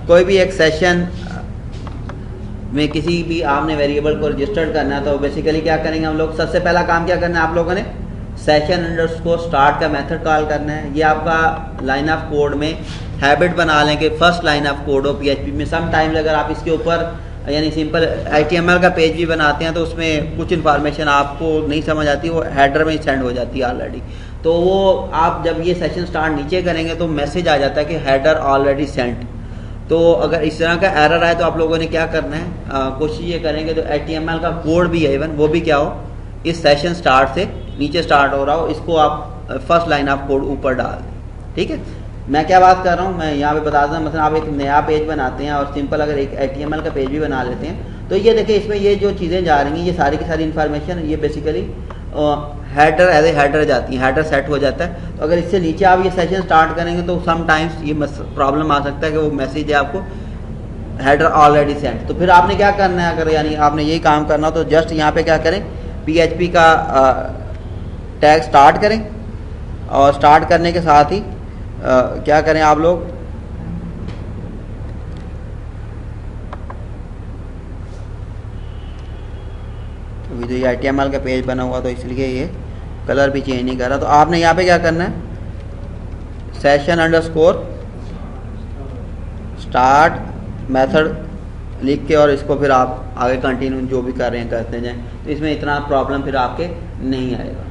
कोई भी एक सेशन में किसी भी आपने वेरिएबल को रजिस्टर्ड करना है तो बेसिकली क्या करेंगे हम लोग, सबसे पहला काम क्या करना है आप लोगों ने, सेशन अंडरस्कोर स्टार्ट का मेथड कॉल करना है। ये आपका लाइन ऑफ कोड में हैबिट बना लें कि फर्स्ट लाइन ऑफ कोड हो पीएचपी में। सम टाइम्स अगर आप इसके ऊपर यानी सिंपल HTML का पेज भी बनाते हैं तो उसमें कुछ इन्फॉर्मेशन आपको नहीं समझ आती, वो हेडर में सेंड हो जाती है ऑलरेडी। तो वो आप जब ये सेशन स्टार्ट नीचे करेंगे तो मैसेज आ जाता है कि हेडर ऑलरेडी सेंड। तो अगर इस तरह का एरर आए तो आप लोगों ने क्या करना है, कोशिश ये करेंगे तो HTML का कोड भी है इवन वो भी क्या हो, इस सेशन स्टार्ट से नीचे स्टार्ट हो रहा हो, इसको आप फर्स्ट लाइन ऑफ कोड ऊपर डाल दें। ठीक है, मैं क्या बात कर रहा हूँ, मैं यहाँ पे बता दूँ, मतलब आप एक नया पेज बनाते हैं और सिंपल अगर एक HTML का पेज भी बना लेते हैं तो ये देखिए इसमें ये जो चीज़ें जा रही हैं ये सारी की सारी इन्फॉर्मेशन ये basically header as a header जाती है, हेडर सेट हो जाता है। तो अगर इससे नीचे आप ये सेशन स्टार्ट करेंगे तो सम टाइम्स ये प्रॉब्लम आ सकता है कि वो मैसेज है आपको हेडर ऑलरेडी सेंड। तो फिर आपने क्या करना है, अगर यानी आपने यही काम करना हो तो जस्ट यहाँ पे क्या करें, PHP का टैग स्टार्ट करें और स्टार्ट करने के साथ ही क्या करें आप लोग, अभी तो ये HTML का पेज बना हुआ तो इसलिए ये कलर भी चेंज नहीं कर रहा। तो आपने यहाँ पे क्या करना है, सेशन अंडरस्कोर स्टार्ट मेथड लिख के और इसको फिर आप आगे कंटिन्यू जो भी कर रहे हैं करते जाएं, तो इसमें इतना प्रॉब्लम फिर आपके नहीं आएगा।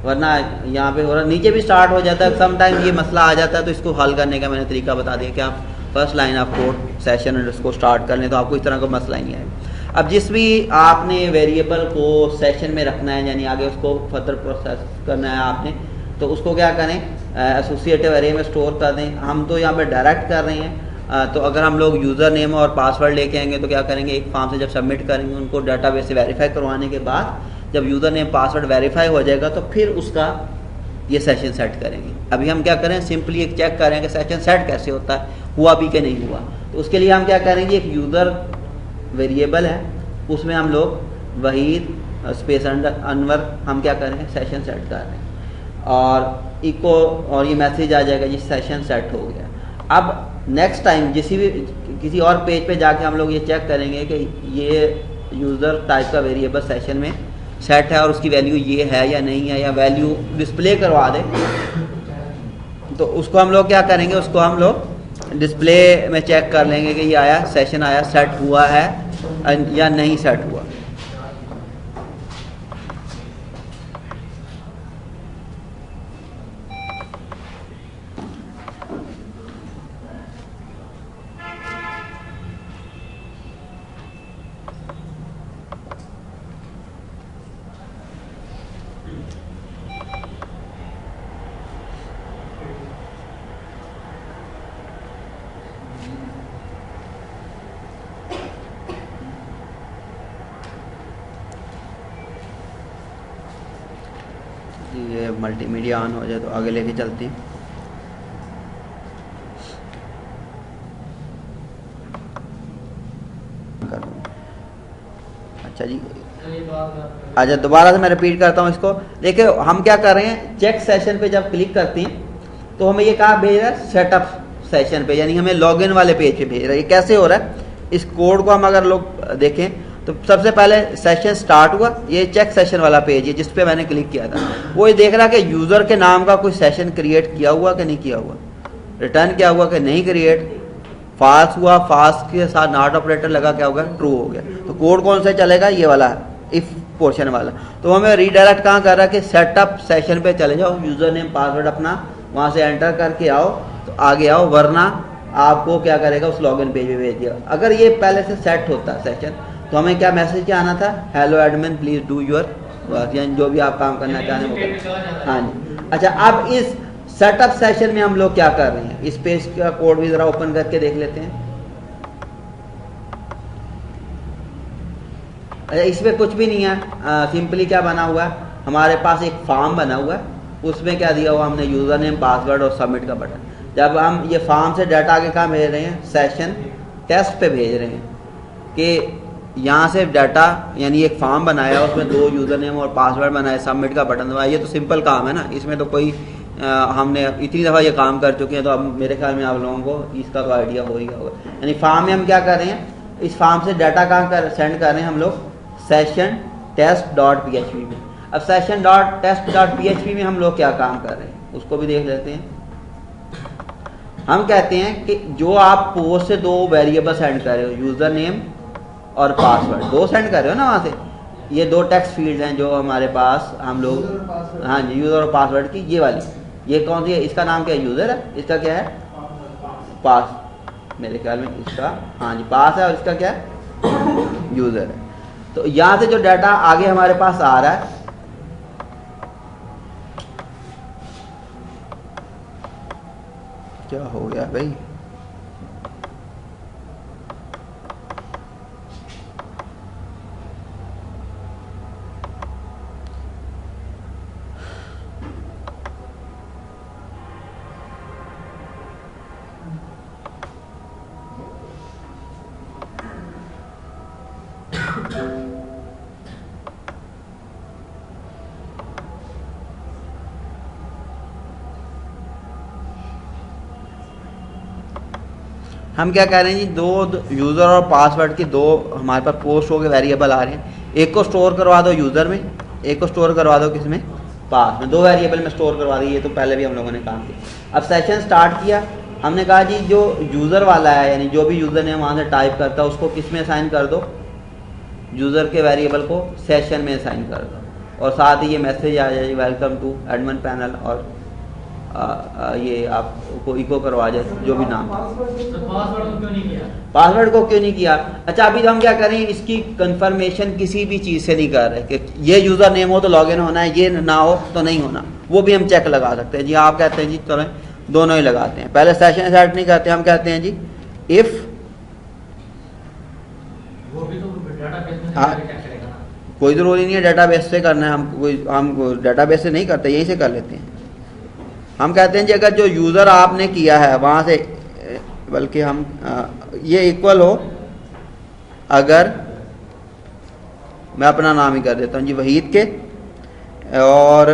वरना यहाँ पे हो रहा नीचे भी स्टार्ट हो जाता है, सम टाइम ये मसला आ जाता है। तो इसको हल करने का मैंने तरीका बता दिया कि आप first line of code session underscore start कर लें तो आपको इस तरह का मसला ही नहीं आएगा। अब जिस भी आपने वेरिएबल को सेशन में रखना है यानी आगे उसको फर्दर प्रोसेस करना है आपने, तो उसको क्या करें, एसोसिएटिव एरे में स्टोर कर दें। हम तो यहाँ पे डायरेक्ट कर रहे हैं, तो अगर हम लोग यूज़र नेम और पासवर्ड लेके आएंगे तो क्या करेंगे, एक फॉर्म से जब सबमिट करेंगे उनको डाटाबेस से वेरीफाई करवाने के बाद जब यूज़र नेम पासवर्ड वेरीफाई हो जाएगा तो फिर उसका ये सेशन सेट करेंगे। अभी हम क्या करें, सिंपली एक चेक करें कि सेशन सेट कैसे होता है, हुआ भी कि नहीं हुआ। तो उसके लिए हम क्या करेंगे, एक यूज़र वेरिएबल है उसमें हम लोग वहीद स्पेस अनवर हम क्या कर रहे हैं, सेशन सेट कर रहे हैं और इको और ये मैसेज आ जाएगा जी सेशन सेट हो गया। अब नेक्स्ट टाइम किसी और पेज पे जाके हम लोग ये चेक करेंगे कि ये यूज़र टाइप का वेरिएबल सेशन में सेट है और उसकी वैल्यू ये है या नहीं है, या वैल्यू डिस्प्ले करवा दे, तो उसको हम लोग क्या करेंगे, उसको हम लोग डिस्प्ले में चेक कर लेंगे कि ये आया सेशन आया, सेट हुआ है या नहीं सेट हुआ। ये मल्टीमीडिया ऑन हो जाए तो आगे लेके चलते हैं। अच्छा जी, अच्छा दोबारा से मैं रिपीट करता हूँ इसको। देखिए हम क्या कर रहे हैं, चेक सेशन पे जब क्लिक करते हैं तो हमें ये कहाँ भेज रहा है, सेटअप सेशन पे, यानी हमें लॉगिन वाले पेज पे भेज रहा है। ये कैसे हो रहा है, इस कोड को हम अगर लोग देखें तो सबसे पहले सेशन स्टार्ट हुआ, ये चेक सेशन वाला पेज है जिस पे मैंने क्लिक किया था, वो ये देख रहा कि यूज़र के नाम का कोई सेशन क्रिएट किया हुआ कि नहीं किया हुआ, रिटर्न किया हुआ कि नहीं क्रिएट, फाल्स हुआ, फाल्स के साथ नॉट ऑपरेटर लगा, क्या होगा, ट्रू हो गया। तो कोड कौन सा चलेगा, ये वाला इफ पोर्शन वाला। तो हमें रीडायरेक्ट कहाँ कर रहा है कि सेटअप सेशन पे चले जाओ, यूज़र नेम पासवर्ड अपना वहाँ से एंटर करके आओ तो आगे आओ, वरना आपको क्या करेगा, उस लॉगिन पेज पे भेज दिया। अगर ये पहले से सेट होता सेशन तो हमें क्या मैसेज क्या आना था, hello admin please do your work, यानी जो भी आप काम करना चाहें वो। हाँ जी, अच्छा अब इस सेटअप सेशन में हम लोग क्या कर रहे हैं, इस पेज का कोड भी जरा ओपन करके देख लेते हैं। अच्छा इसमें कुछ भी नहीं है, सिंपली क्या बना हुआ है, हमारे पास एक फॉर्म बना हुआ है, उसमें क्या दिया हुआ हमने, यूज़र नेम पासवर्ड और सबमिट का बटन। जब हम ये फॉर्म से डाटा आगे कहाँ भेज रहे हैं, सेशन टेस्ट पे भेज रहे हैं कि यहाँ से डाटा यानी एक फॉर्म बनाया उसमें 2 यूज़र नेम और पासवर्ड बनाए, सबमिट का बटन दबाया। ये तो सिंपल काम है ना, इसमें तो कोई हमने इतनी दफ़ा ये काम कर चुके हैं, तो अब मेरे ख्याल में आप लोगों को इसका तो आइडिया हो ही होगा। यानी फार्म में हम क्या कर रहे हैं, इस फार्म से डाटा कहाँ सेंड कर रहे हैं हम लोग, सेशन टेस्ट डॉट PHP में। अब session dot test dot PHP में हम लोग क्या काम कर रहे हैं उसको भी देख लेते हैं। हम कहते हैं कि जो आप पोस्ट से 2 वेरिएबल सेंड कर रहे हो, यूज़र नेम और पासवर्ड, 2 सेंड कर रहे हो ना वहाँ से, ये 2 टेक्स्ट फील्ड हैं जो हमारे पास हम लोग, हाँ जी, यूज़र और पासवर्ड की ये वाली, ये कौन सी है, इसका नाम क्या है, यूज़र है, इसका क्या है, पास, मेरे ख्याल में इसका, हाँ जी पास है, और इसका क्या है, यूज़र है। तो यहाँ से जो डाटा आगे हमारे पास आ रहा है, क्या हो गया भाई, हम क्या कह रहे हैं जी, 2 यूज़र और पासवर्ड के 2 हमारे पास पोस्ट हो गए वेरिएबल आ रहे हैं, एक को स्टोर करवा दो यूज़र में, एक को स्टोर करवा दो किस में, पास में, 2 वेरिएबल में स्टोर करवा दी। ये तो पहले भी हम लोगों ने काम किया। अब सेशन स्टार्ट किया, हमने कहा जी जो यूज़र वाला है, यानी जो भी यूज़र ने वहाँ से टाइप करता है उसको किस में असाइन कर दो, यूज़र के वेरिएबल को सेशन में असाइन कर दो, और साथ ही ये मैसेज आ जाए वेलकम टू एडमिन पैनल, और ये आपको इको करवा जाए जो भी नाम। पासवर्ड को क्यों नहीं किया? अच्छा, अभी तो हम क्या करें, इसकी कंफर्मेशन किसी भी चीज़ से नहीं कर रहे कि ये यूज़र नेम हो तो लॉगिन होना है, ये ना हो तो नहीं होना, वो भी हम चेक लगा सकते हैं जी। आप कहते हैं जी चलो दोनों ही लगाते हैं, पहले सेशन सेट नहीं करते, हम कहते हैं जी इफ़, कोई ज़रूरी नहीं है डेटाबेस से करना है, हम डेटाबेस से नहीं करते, यहीं से कर लेते हैं। हम कहते हैं जी अगर जो यूज़र आपने किया है वहाँ से, बल्कि हम ये इक्वल हो, अगर मैं अपना नाम ही कर देता हूँ जी वहीद के, और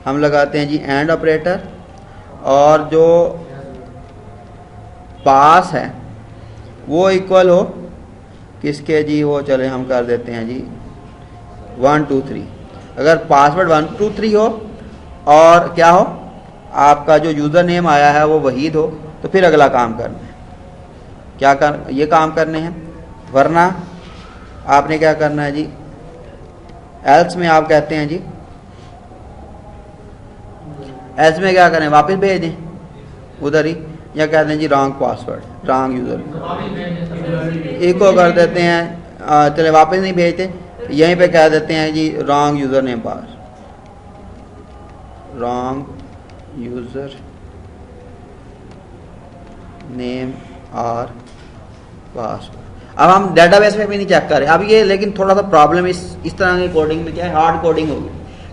हम लगाते हैं जी एंड ऑपरेटर, और जो पास है वो इक्वल हो किसके जी, वो चले हम कर देते हैं जी 1 2 3। अगर पासवर्ड 1 2 3 हो और क्या हो, आपका जो यूज़र नेम आया है वो वहीद हो, तो फिर अगला काम करना है, क्या कर, ये काम करने हैं। वरना आपने क्या करना है जी, एल्स में आप कहते हैं जी, एल्स में क्या करें, वापस भेज दें उधर ही, या कहते हैं जी wrong password, wrong user, echo कर देते हैं, चले वापस नहीं भेजते, यहीं पे कह देते हैं जी रॉन्ग यूज़र नेम पास, रॉन्ग यूज़र नेम और पासवर्ड। अब हम डेटाबेस में भी नहीं चेक कर रहे अब ये, लेकिन थोड़ा सा प्रॉब्लम इस तरह की कोडिंग में क्या है, हार्ड कोडिंग होगी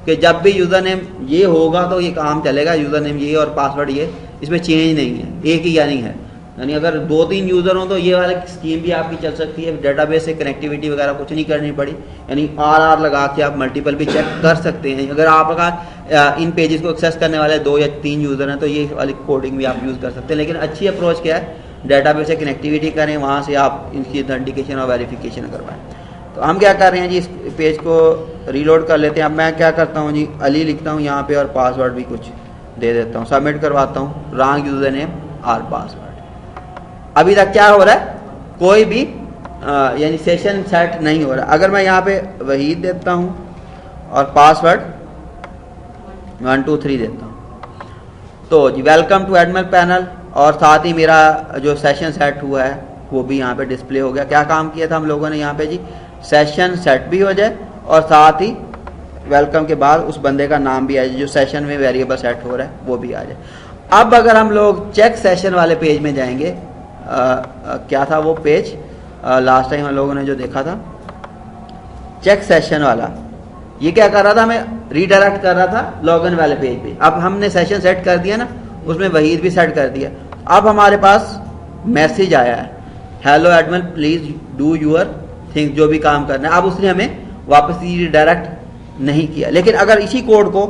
कि जब भी यूज़र नेम ये होगा तो ये काम चलेगा, यूज़र नेम ये और पासवर्ड ये, इसमें चेंज नहीं है, एक ही यानी है। यानी अगर 2-3 यूज़र हो तो ये वाली स्कीम भी आपकी चल सकती है, डेटाबेस से कनेक्टिविटी वगैरह कुछ नहीं करनी पड़ी, यानी RR लगा के आप मल्टीपल भी चेक कर सकते हैं। अगर आपका इन पेजेस को एक्सेस करने वाले 2 या 3 यूज़र हैं तो ये वाली कोडिंग भी आप यूज़ कर सकते हैं। लेकिन अच्छी अप्रोच क्या है, डेटाबेस से कनेक्टिविटी करें, वहाँ से आप इनकी ऑथेंटिकेशन और वेरिफिकेशन करवाएं। तो हम क्या कर रहे हैं जी, इस पेज को रीलोड कर लेते हैं। अब मैं क्या करता हूँ जी, अली लिखता हूँ यहाँ पे और पासवर्ड भी कुछ दे देता हूँ, सबमिट करवाता हूँ, रॉन्ग यूज़र नेम और पासवर्ड। अभी तक क्या हो रहा है, कोई भी यानी सेशन सेट नहीं हो रहा। अगर मैं यहाँ पे वहीद देता हूँ और पासवर्ड 1 2 3 देता हूँ, तो जी वेलकम टू एडमिन पैनल, और साथ ही मेरा जो सेशन सेट हुआ है वो भी यहाँ पे डिस्प्ले हो गया। क्या काम किया था हम लोगों ने यहाँ पे जी, सेशन सेट भी हो जाए और साथ ही वेलकम के बाद उस बंदे का नाम भी आ जाए, जो सेशन में वेरिएबल सेट हो रहा है वो भी आ जाए। अब अगर हम लोग चेक सेशन वाले पेज में जाएंगे, क्या था वो पेज लास्ट टाइम हम लोगों ने जो देखा था, चेक सेशन वाला, ये क्या कर रहा था, हमें रीडायरेक्ट कर रहा था लॉगिन वाले पेज पे। अब हमने सेशन सेट कर दिया ना, उसमें वहीद भी सेट कर दिया। अब हमारे पास मैसेज आया है, hello admin please do your things, जो भी काम करना है। अब उसने हमें वापस रीडायरेक्ट नहीं किया। लेकिन अगर इसी कोड को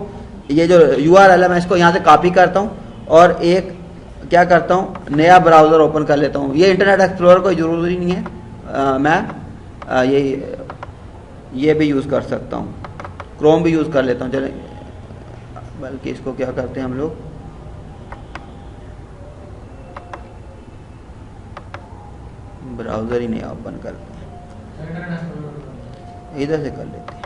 ये जो URL है मैं इसको यहाँ से कॉपी करता हूँ और एक क्या करता हूँ, नया ब्राउज़र ओपन कर लेता हूँ। ये इंटरनेट एक्सप्लोरर कोई ज़रूरी नहीं है, मैं ये भी यूज़ कर सकता हूँ, क्रोम भी यूज़ कर लेता हूँ। चलें, बल्कि इसको क्या करते हैं हम लोग, ब्राउज़र ही नया ओपन करते हैं, इधर से कर लेते हैं।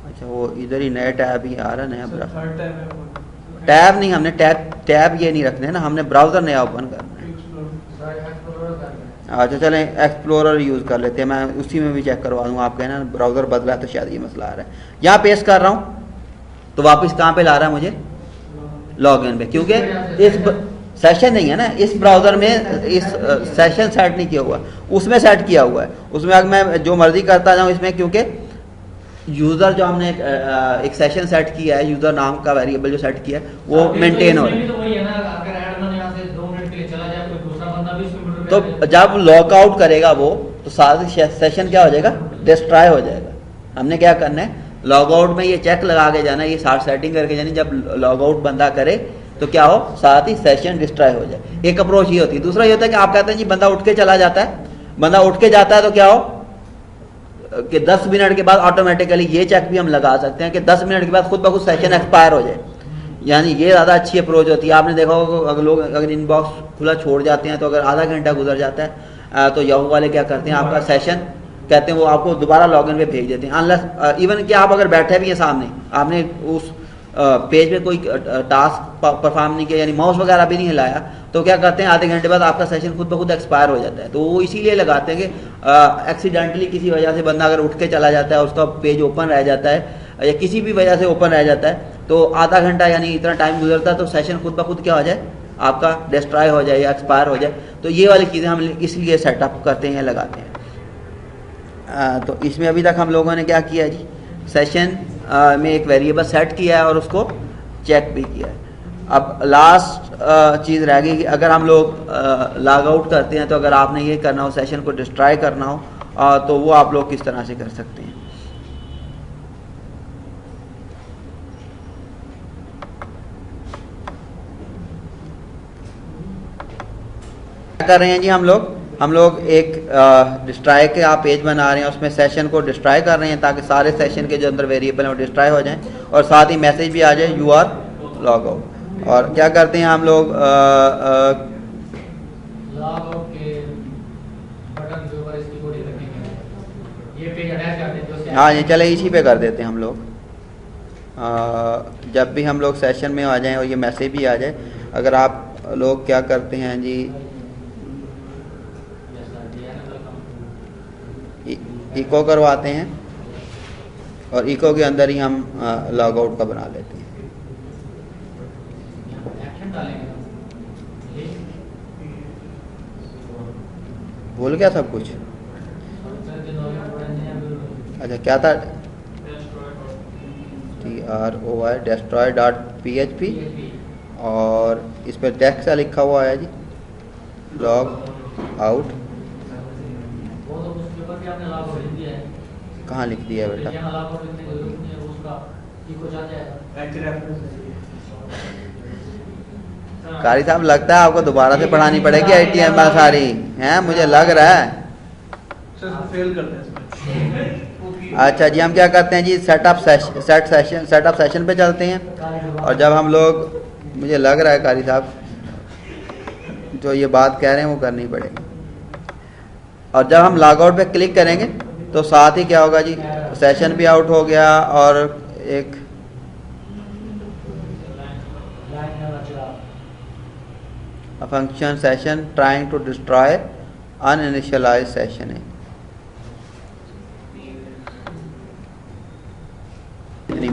अच्छा, वो इधर ही नया टैब ही आ रहा है, नया ब्राउज़र, टैब नहीं, हमने टैब ये नहीं रखने ना, हमने ब्राउज़र नया ओपन करना है। अच्छा चलें, एक्सप्लोरर यूज़ कर लेते हैं, मैं उसी में भी चेक करवा दूँगा। आप कहना ब्राउज़र बदला है तो शायद ये मसला आ रहा है। यहाँ पेस्ट कर रहा हूँ तो वापस कहाँ पे ला रहा है मुझे, लॉगिन पे, क्योंकि इस सेशन नहीं है ना इस ब्राउज़र में, इस सेशन सेट नहीं किया हुआ, उसमें सेट किया हुआ है। उसमें अगर मैं जो मर्जी करता जाऊँ इसमें, क्योंकि यूज़र जो हमने एक सेशन सेट किया है, यूज़र नाम का वेरिएबल जो सेट किया है वो मेंटेन हो रहा है। तो जब लॉकआउट करेगा वो, तो सारा सेशन क्या हो जाएगा, डिस्ट्रॉय हो जाएगा। हमने क्या करना है, लॉगआउट में ये चेक लगा के जाना है, ये साथ सेटिंग करके जानी, जब लॉगआउट बंदा करे तो क्या हो, साथ ही सेशन डिस्ट्रॉय हो जाए। एक अप्रोच ये होती है। दूसरा ये होता है कि आप कहते हैं जी बंदा उठ के चला जाता है, बंदा उठ के जाता है तो क्या हो कि 10 मिनट के बाद ऑटोमेटिकली ये चेक भी हम लगा सकते हैं कि 10 मिनट के बाद खुद ब खुद सेशन एक्सपायर हो जाए। यानी ये ज़्यादा अच्छी अप्रोच होती है। आपने देखा होगा अगर लोग अगर इनबॉक्स खुला छोड़ जाते हैं तो अगर आधा घंटा गुजर जाता है तो याहू वाले क्या करते हैं, आपका सेशन कहते हैं वो आपको दोबारा लॉगिन पे भेज देते हैं। अनलेस इवन कि आप अगर बैठे भी हैं सामने, आपने उस पेज पे कोई टास्क परफॉर्म नहीं किया, यानी माउस वगैरह भी नहीं हिलाया, तो क्या करते हैं आधे घंटे बाद आपका सेशन खुद ब खुद एक्सपायर हो जाता है। तो वो इसीलिए लगाते हैं कि एक्सीडेंटली किसी वजह से बंदा अगर उठ के चला जाता है, उसका पेज ओपन रह जाता है या किसी भी वजह से ओपन रह जाता है, तो आधा घंटा यानी इतना टाइम गुजरता है तो सेशन खुद ब खुद क्या हो जाए, आपका डिस्ट्रॉय हो जाए या एक्सपायर हो जाए। तो ये वाली चीज़ें हम इसलिए सेटअप करते हैं, लगाते हैं। तो इसमें अभी तक हम लोगों ने क्या किया जी, सेशन में एक वेरिएबल सेट किया है और उसको चेक भी किया है। अब लास्ट चीज़ रह गई कि अगर हम लोग लॉग आउट करते हैं तो अगर आपने ये करना हो, सेशन को डिस्ट्रॉय करना हो, तो वो आप लोग किस तरह से कर सकते हैं। क्या कर रहे हैं जी हम लोग एक डिस्ट्रॉय के आप पेज बना रहे हैं, उसमें सेशन को डिस्ट्रॉय कर रहे हैं ताकि सारे सेशन के जो अंदर वेरिएबल हैं वो डिस्ट्रॉय हो जाएं और साथ ही मैसेज भी आ जाए यू आर लॉग आउट। और क्या करते हैं हम लोग हाँ ये चले इसी पे कर देते हैं हम लोग। जब भी हम लोग सेशन में आ जाएं और ये मैसेज भी आ जाए, अगर आप लोग क्या करते हैं जी, इको करवाते हैं और इको के अंदर ही हम लॉग आउट का बना लेते हैं। भूल गया सब कुछ। अच्छा क्या था, TROY destroy.php और इस पर टेक्स्ट लिखा हुआ है जी लॉग आउट। कहाँ लिख दिया बेटा, कारी साहब लगता है आपको दोबारा से पढ़ानी पड़ेगी HTML सारी हैं, मुझे लग रहा है। अच्छा जी, हम क्या करते हैं जी, सेटअप सेशन पे चलते हैं और जब हम लोग, मुझे लग रहा है कारी साहब जो ये बात कह रहे हैं वो करनी पड़ेगी। और जब हम लॉग आउट पे क्लिक करेंगे तो साथ ही क्या होगा जी, सेशन भी आउट हो गया और एक function session trying to destroy uninitialised session है।